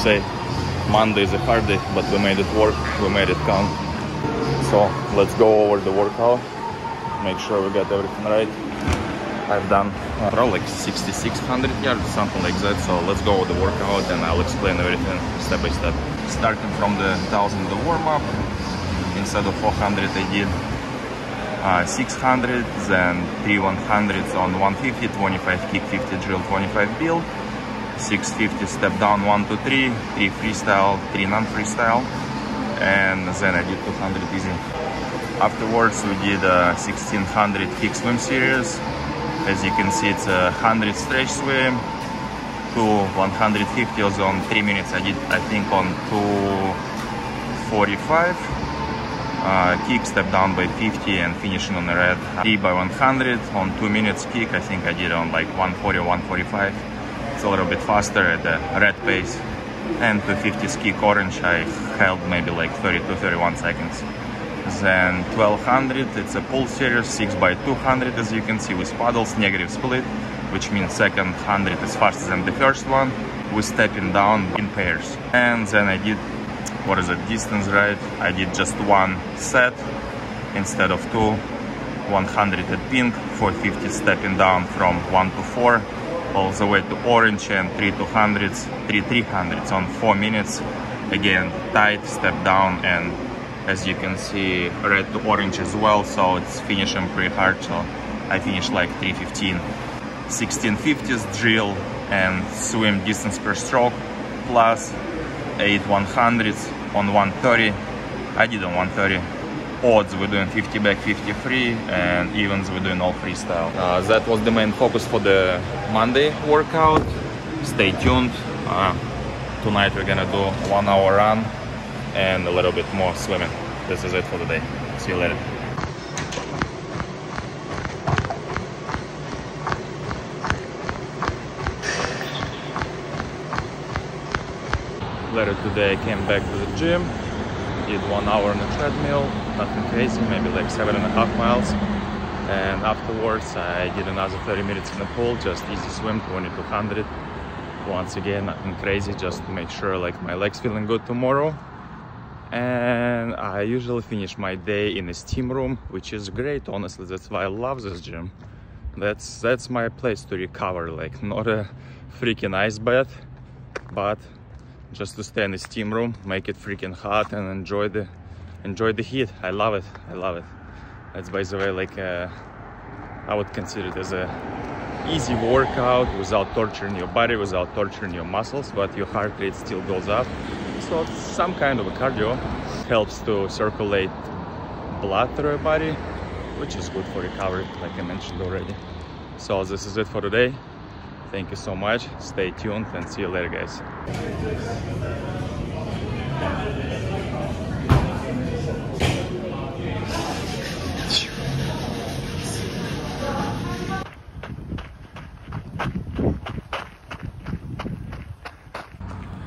say Monday is a hard day, but we made it work, we made it count. So let's go over the workout, make sure we got everything right. I've done probably like 6,600 yards, something like that. So let's go with the workout and I'll explain everything step by step. Starting from the 1,000, the warm-up. Instead of 400, I did 600, then 3 100s on 150, 25 kick, 50 drill, 25 build, 650 step down, 1 to 3, 3 freestyle, 3 non-freestyle, and then I did 200 easy. Afterwards, we did 1600 kick swim series. As you can see, it's a 100 stretch swim, to 150 also on 3 minutes. I did, I think, on 245. Kick, step down by 50 and finishing on the red. 3 by 100 on 2 minutes kick. I think I did on like 140 or 145. It's a little bit faster at the red pace. And 250 kick orange, I held maybe like 30 to 31 seconds. Then 1200, it's a pull series, 6 by 200 as you can see, with paddles, negative split, which means second 100 is faster than the first one, with stepping down in pairs. And then I did, what is the distance, right? I did just one set instead of two. 100 at pink, 450 stepping down from 1 to 4, all the way to orange, and 3 200s, 3 300s on 4 minutes. Again, tight, step down, and as you can see, red to orange as well, so it's finishing pretty hard. So I finished like 315. 1650s drill and swim distance per stroke, plus 8 100s on 130. I did on 130. Odds we're doing 50 back, 50 free, and evens we're doing all freestyle. That was the main focus for the Monday workout. Stay tuned. Tonight we're gonna do 1 hour run and a little bit more swimming. This is it for the day. See you later. Later today I came back to the gym, did 1 hour on the treadmill, nothing crazy, maybe like 7.5 miles. And afterwards I did another 30 minutes in the pool, just easy swim, 2200. Once again, nothing crazy, just to make sure like my legs feeling good tomorrow. And I usually finish my day in a steam room, which is great, honestly. That's why I love this gym. That's my place to recover, like not a freaking ice bath, but just to stay in the steam room, make it freaking hot, and enjoy the heat. I love it. I love it. That's, by the way, like I would consider it as a easy workout without torturing your body, without torturing your muscles, but your heart rate still goes up. So it's some kind of a cardio. Helps to circulate blood through your body, which is good for recovery, like I mentioned already. So this is it for today. Thank you so much. Stay tuned and see you later, guys.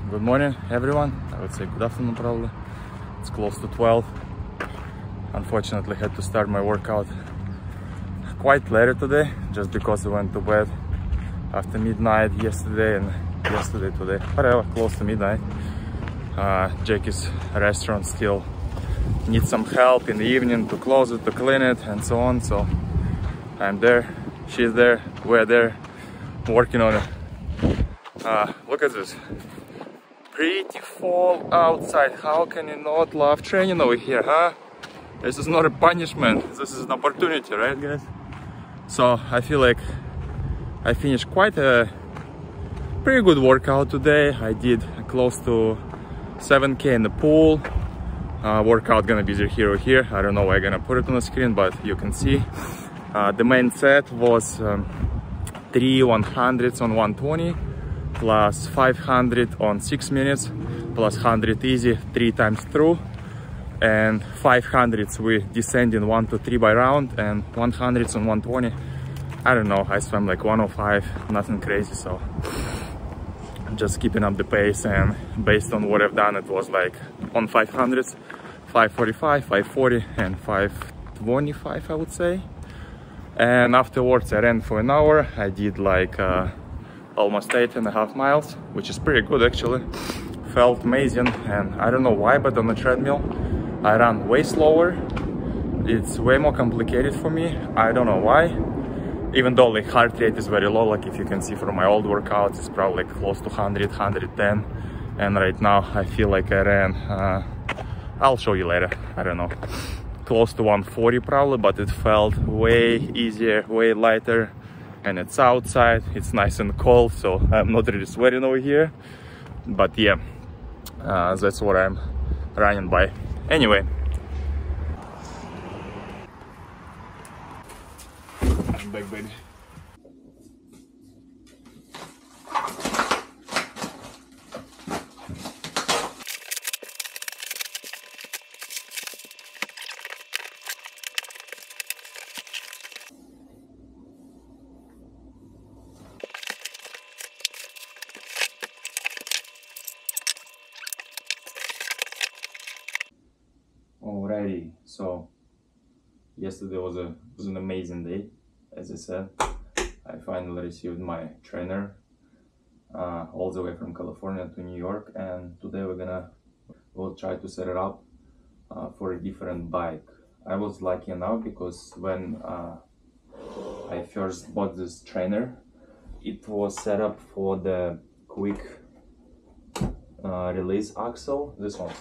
Good morning, everyone. I would say good afternoon, probably. It's close to 12. Unfortunately, I had to start my workout quite later today, just because I went to bed after midnight yesterday and today. Whatever, close to midnight. Jackie's restaurant still needs some help in the evening to close it, to clean it, and so on. So I'm there, she's there, we're there, working on it. Look at this. Pretty fall outside. How can you not love training over here, huh? This is not a punishment, this is an opportunity, right, guys? So I feel like I finished quite a pretty good workout today. I did close to 7K in the pool. Workout gonna be here or here. I don't know where I'm gonna put it on the screen, but you can see. The main set was 3 100s on 120. Plus 500 on 6 minutes, plus 100 easy 3 times through, and 500s we descending 1 to 3 by round, and 100s on 120. I don't know, I swam like 105, nothing crazy, so I'm just keeping up the pace. And based on what I've done, it was like on 500s 545, 540 and 525, I would say. And afterwards I ran for an hour. I did like almost 8.5 miles, which is pretty good actually. felt amazing, and I don't know why, but on the treadmill I ran way slower. It's way more complicated for me. I don't know why, even though like heart rate is very low. Like if you can see from my old workouts, it's probably like close to 100, 110, and right now I feel like I ran I'll show you later, I don't know, close to 140 probably, but it felt way easier, way lighter, and it's outside, it's nice and cold, so I'm not really sweating over here. But yeah, that's what I'm running by. Anyway, I'm back, baby. Alrighty, so yesterday was an amazing day. As I said, I finally received my trainer all the way from California to New York, and today we'll try to set it up for a different bike. I was lucky enough because when I first bought this trainer, it was set up for the quick release axle, this one.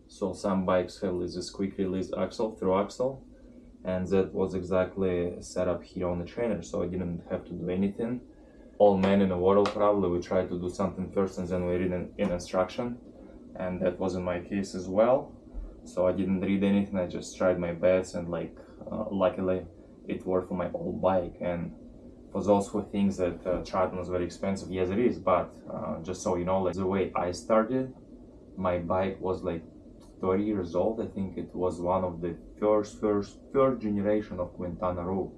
So some bikes have this quick release axle, through axle, and that was exactly set up here on the trainer, so I didn't have to do anything. All men in the world probably we try to do something first and then we read an instruction, and that wasn't my case as well. So I didn't read anything, I just tried my best, and like luckily it worked for my old bike. And for those who think that triathlon is very expensive, yes it is, but just so you know, like the way I started, my bike was like 30 years old. I think it was one of the third generation of Quintana Roo,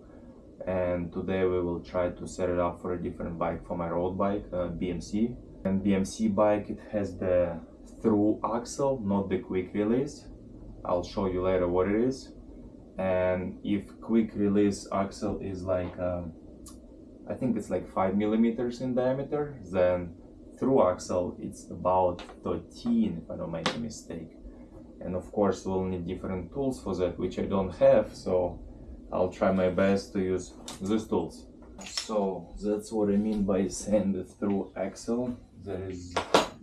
and today we will try to set it up for a different bike, for my road bike, BMC. And BMC bike, it has the through axle, not the quick release. I'll show you later what it is. And if quick release axle is like I think it's like 5 millimeters in diameter, then through axle it's about 13 if I don't make a mistake. And of course we'll need different tools for that, which I don't have, so I'll try my best to use these tools. So that's what I mean by saying the through axle. There is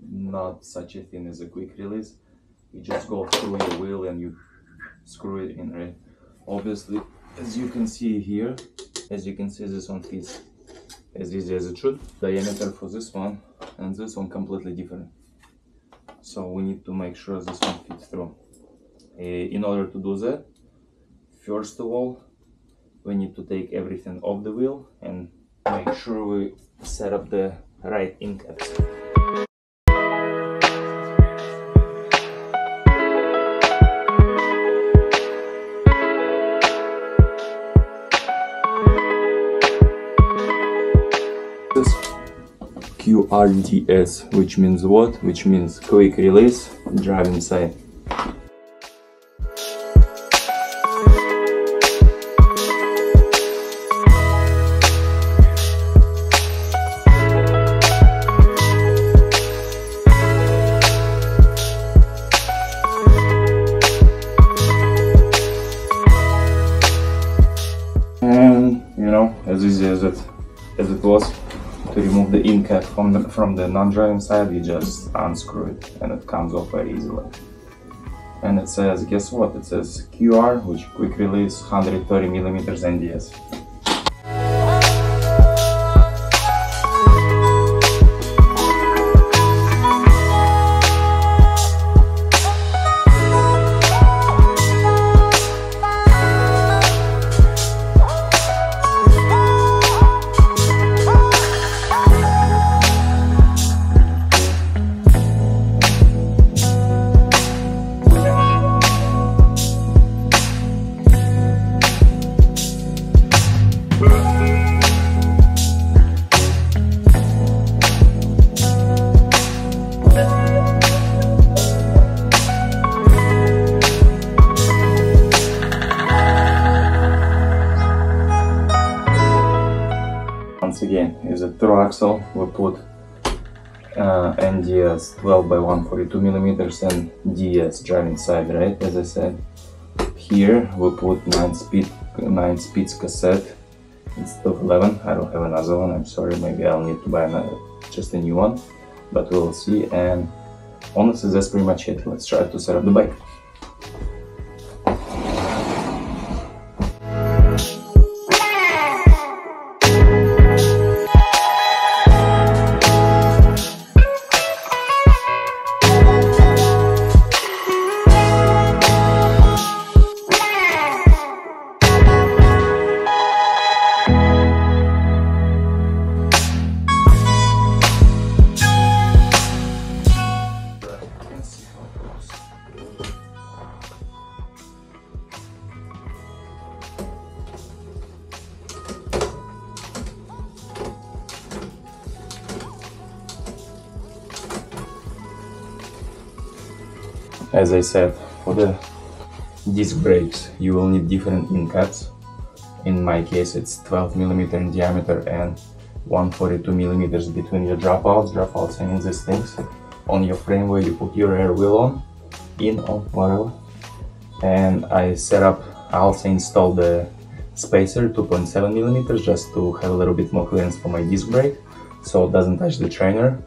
not such a thing as a quick release. You just go through your wheel and you screw it in, right? Obviously, as you can see here, as you can see, this one fits as easy as it should. Diameter for this one and this one completely different. So we need to make sure this one fits through. In order to do that, first of all, we need to take everything off the wheel and make sure we set up the right in caps. QRDS, which means what? Which means quick release, drive inside. And you know, as easy as it was. To remove the in cap from the non-driving side, you just unscrew it and it comes off very easily. And it says, guess what? It says QR, which quick release, 130 millimeters NDS. Once again, is a through axle. We put NDS 12 by 142 millimeters and DS driving side, right? As I said, here we put 9 speeds cassette instead of 11. I don't have another one, I'm sorry, maybe I'll need to buy just a new one, but we'll see. And honestly, that's pretty much it. Let's try to set up the bike. As I said, for the disc brakes you will need different in caps. In my case it's 12 millimeter in diameter and 142 millimeters between your dropouts. Dropouts, I mean these things on your frame where you put your rear wheel on, whatever. And I set up, I also installed the spacer 2.7 millimeters just to have a little bit more clearance for my disc brake, so it doesn't touch the trainer.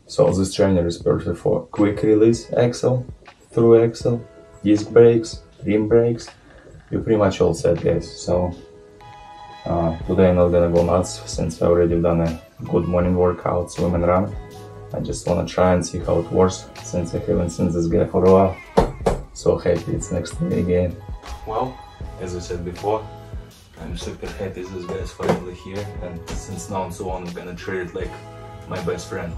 So this trainer is perfect for quick release axle, through axle, disc brakes, rim brakes. You're pretty much all set, guys. So today I'm not gonna go nuts since I already done a good morning workout, swim and run. I just wanna try and see how it works since I haven't seen this guy for a while. So happy it's next to me again. Well, as I said before, I'm super happy this guy is finally here, and since now and so on I'm gonna treat it like my best friend.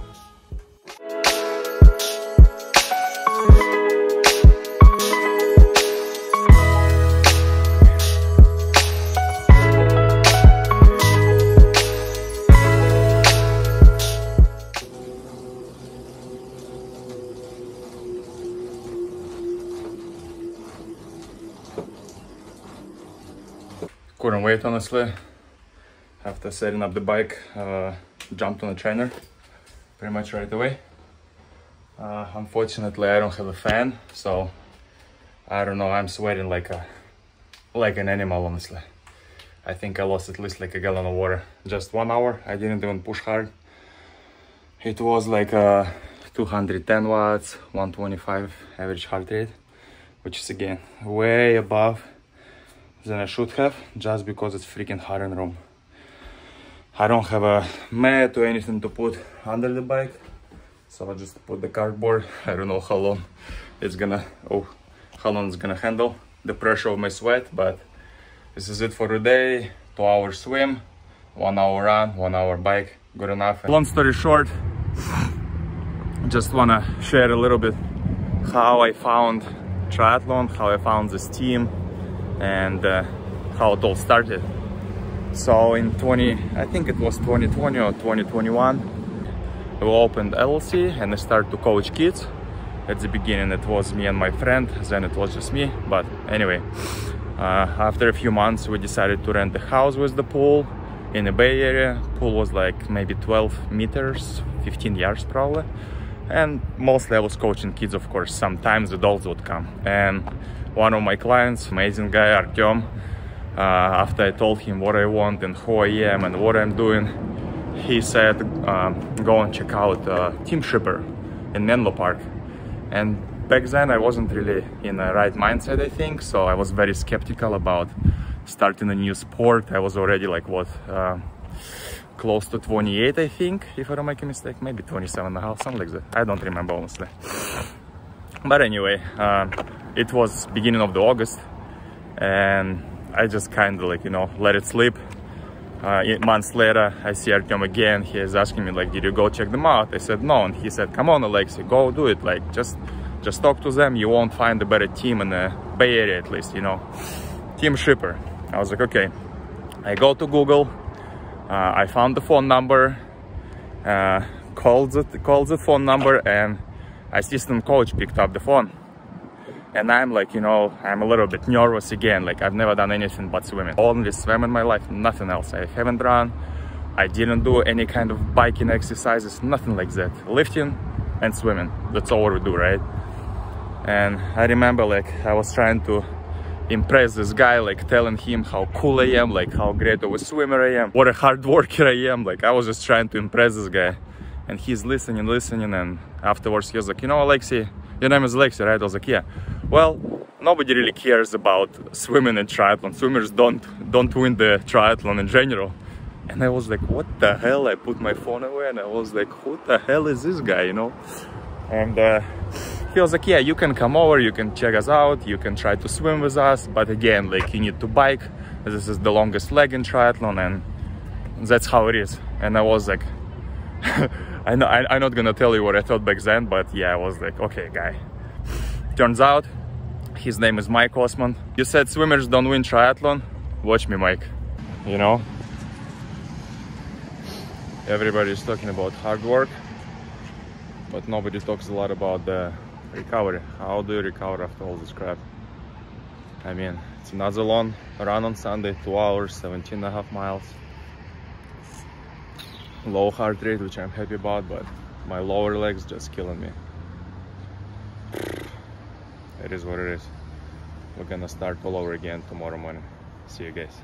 Couldn't wait, honestly. After setting up the bike, jumped on the trainer pretty much right away. Unfortunately, I don't have a fan, so I don't know, I'm sweating like an animal, honestly. I think I lost at least like a gallon of water. Just 1 hour, I didn't even push hard. It was like 210 watts, 125 average heart rate, which is again way above than I should have, just because it's freaking hot in the room. I don't have a mat or anything to put under the bike, so I just put the cardboard. I don't know how long it's gonna handle the pressure of my sweat, but this is it for today. 2 hour swim, 1 hour run, 1 hour bike, good enough. Long story short, just wanna share a little bit how I found triathlon, how I found this team, and how it all started. So in I think it was 2020 or 2021, we opened LLC and I started to coach kids. At the beginning it was me and my friend, then it was just me, but anyway, after a few months we decided to rent a house with the pool in the Bay Area. Pool was like maybe 12 meters, 15 yards probably, and mostly I was coaching kids, of course. Sometimes adults would come, and one of my clients, amazing guy, Artyom, after I told him what I want and who I am and what I'm doing, he said, go and check out Team Shipper in Menlo Park. And back then I wasn't really in the right mindset, I think, so I was very skeptical about starting a new sport. I was already like, what, close to 28, I think, if I don't make a mistake, maybe 27 and a half, something like that. I don't remember, honestly. But anyway, it was beginning of the August, and I just kind of like, you know, let it slip. Months later, I see Artyom again. He is asking me like, did you go check them out? I said no, and he said, come on, Alexei, go do it. Like, just talk to them. You won't find a better team in the Bay Area, at least, you know. Team Shipper. I was like, okay. I go to Google. I found the phone number. Called the phone number, and assistant coach picked up the phone. And I'm like, you know, I'm a little bit nervous again. Like, I've never done anything but swimming. Only swim in my life, nothing else. I haven't run I didn't do any kind of biking exercises, nothing like that. Lifting and swimming, that's all we do, right? And I remember like I was trying to impress this guy, like telling him how cool I am, like how great of a swimmer I am, what a hard worker I am. Like I was just trying to impress this guy, and he's listening, and afterwards he was like, you know, Alexei, your name is Alexei, right? I was like, yeah. Well, nobody really cares about swimming and triathlon. Swimmers don't win the triathlon in general. And I was like, what the hell? I put my phone away and I was like, who the hell is this guy, you know? And he was like, yeah, you can come over, you can check us out, you can try to swim with us, but again, like, you need to bike. This is the longest leg in triathlon, and that's how it is. And I was like, I'm not gonna tell you what I thought back then, but yeah, I was like, okay, guy. Turns out, his name is Mike Osman. You said swimmers don't win triathlon? Watch me, Mike. You know? Everybody's talking about hard work, but nobody talks a lot about the recovery. How do you recover after all this crap? I mean, it's another long run on Sunday, 2 hours, 17.5 miles. Low heart rate, which I'm happy about, but my lower legs just killing me. It is what it is. We're gonna start all over again tomorrow morning. See you guys.